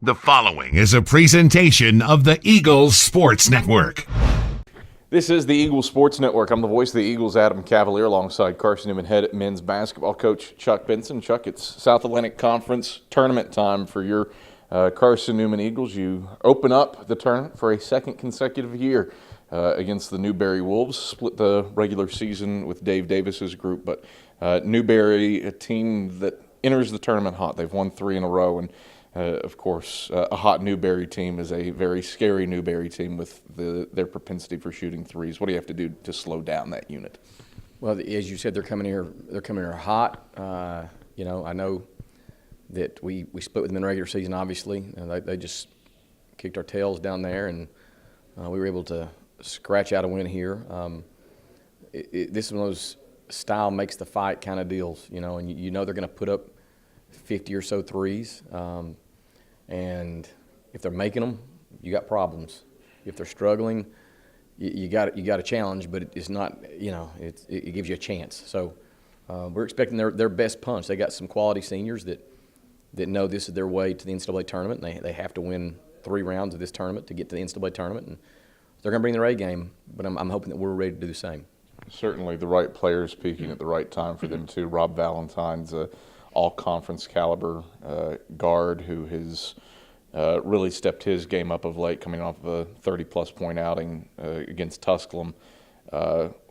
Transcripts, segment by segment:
The following is a presentation of the Eagles Sports Network. This is the Eagles Sports Network. I'm the voice of the Eagles, Adam Cavalier, alongside Carson-Newman head men's basketball coach Chuck Benson. Chuck, it's South Atlantic Conference tournament time for your Carson-Newman Eagles. You open up the tournament for a second consecutive year against the Newberry Wolves. Split the regular season with Dave Davis's group, but Newberry, a team that enters the tournament hot. They've won 3 in a row, and of course, a hot Newberry team is a very scary Newberry team with their propensity for shooting threes. What do you have to do to slow down that unit? Well, as you said, they're coming here hot. I know that we split with them in the regular season, obviously. And they just kicked our tails down there, and we were able to scratch out a win here. This is one of those style makes the fight kind of deals, and you know they're going to put up 50 or so threes. And if they're making them, you got problems. If they're struggling, you got a challenge, but it's not, it gives you a chance. So we're expecting their best punch. They got some quality seniors that know this is their way to the NCAA tournament, and they have to win 3 rounds of this tournament to get to the NCAA tournament. And they're going to bring their A game, but I'm hoping that we're ready to do the same. Certainly the right players peaking at the right time for them too. Rob Valentine's all-conference caliber guard who has really stepped his game up of late, coming off of a 30-plus point outing against Tusculum.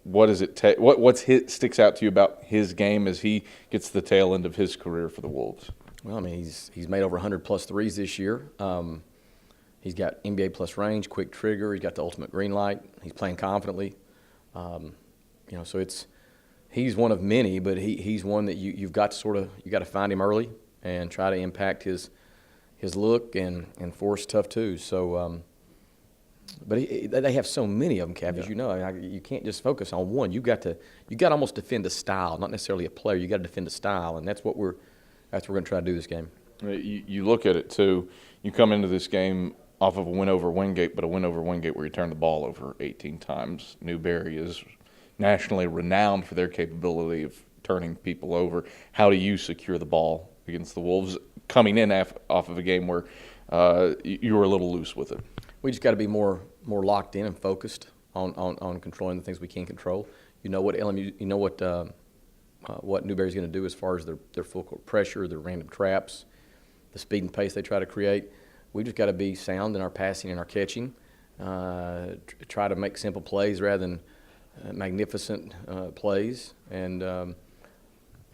What does it take? What sticks out to you about his game as he gets the tail end of his career for the Wolves? Well, I mean, he's made over 100-plus threes this year. He's got NBA plus range, quick trigger. He's got the ultimate green light. He's playing confidently. So he's one of many, but he's one that you've got to find him early and try to impact his look and force tough twos. So, but they have so many of them, Cav, as you know. You can't just focus on one. You got to almost defend a style, not necessarily a player. You got to defend a style, and that's what we're going to try to do this game. You look at it too. You come into this game off of a win over Wingate, but a win over Wingate where you turn the ball over 18 times. Newberry is nationally renowned for their capability of turning people over. How do you secure the ball against the Wolves coming in off of a game where you were a little loose with it? We just got to be more locked in and focused on controlling the things we can control. You know what LMU, what Newberry's going to do as far as their full court pressure, their random traps, the speed and pace they try to create. We just got to be sound in our passing and our catching. Try to make simple plays rather than magnificent plays, and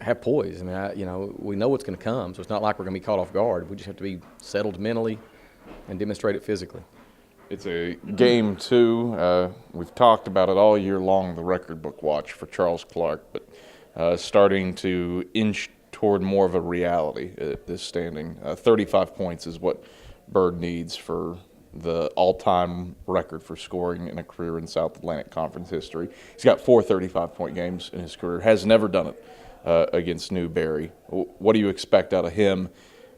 have poise. I mean, we know what's going to come, so it's not like we're going to be caught off guard. We just have to be settled mentally and demonstrate it physically. It's a game, too. We've talked about it all year long, the record book watch for Charles Clark, but starting to inch toward more of a reality at this standing. 35 points is what Bird needs for the all-time record for scoring in a career in South Atlantic Conference history. He's got 4 35-point games in his career, has never done it against Newberry. What do you expect out of him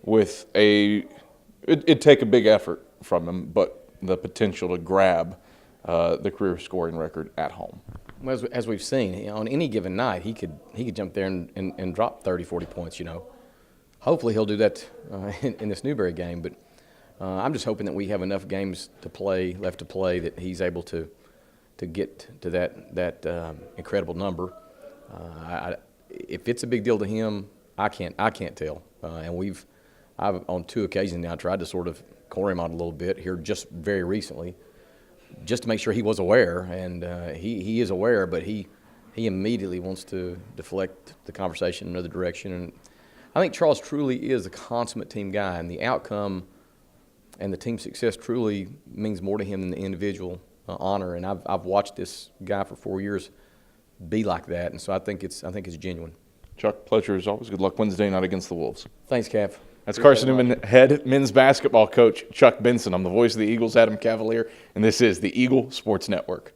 with it'd take a big effort from him, but the potential to grab the career scoring record at home? Well, as we've seen, on any given night, he could jump there and drop 30, 40 points, Hopefully he'll do that in this Newberry game, but I'm just hoping that we have enough games left to play that he's able to get to that incredible number. If it's a big deal to him, I can't tell. And I've on 2 occasions now tried to sort of corner him out a little bit here just very recently, just to make sure he was aware, and he is aware, but he immediately wants to deflect the conversation in another direction. And I think Charles truly is a consummate team guy, and the outcome and the team's success truly means more to him than the individual honor. And I've watched this guy for 4 years be like that, and so I think it's genuine. Chuck, pleasure as always. Good luck Wednesday night against the Wolves. Thanks, Cav. That's Carson-Newman head men's basketball coach Chuck Benson. I'm the voice of the Eagles, Adam Cavalier, and this is the Eagle Sports Network.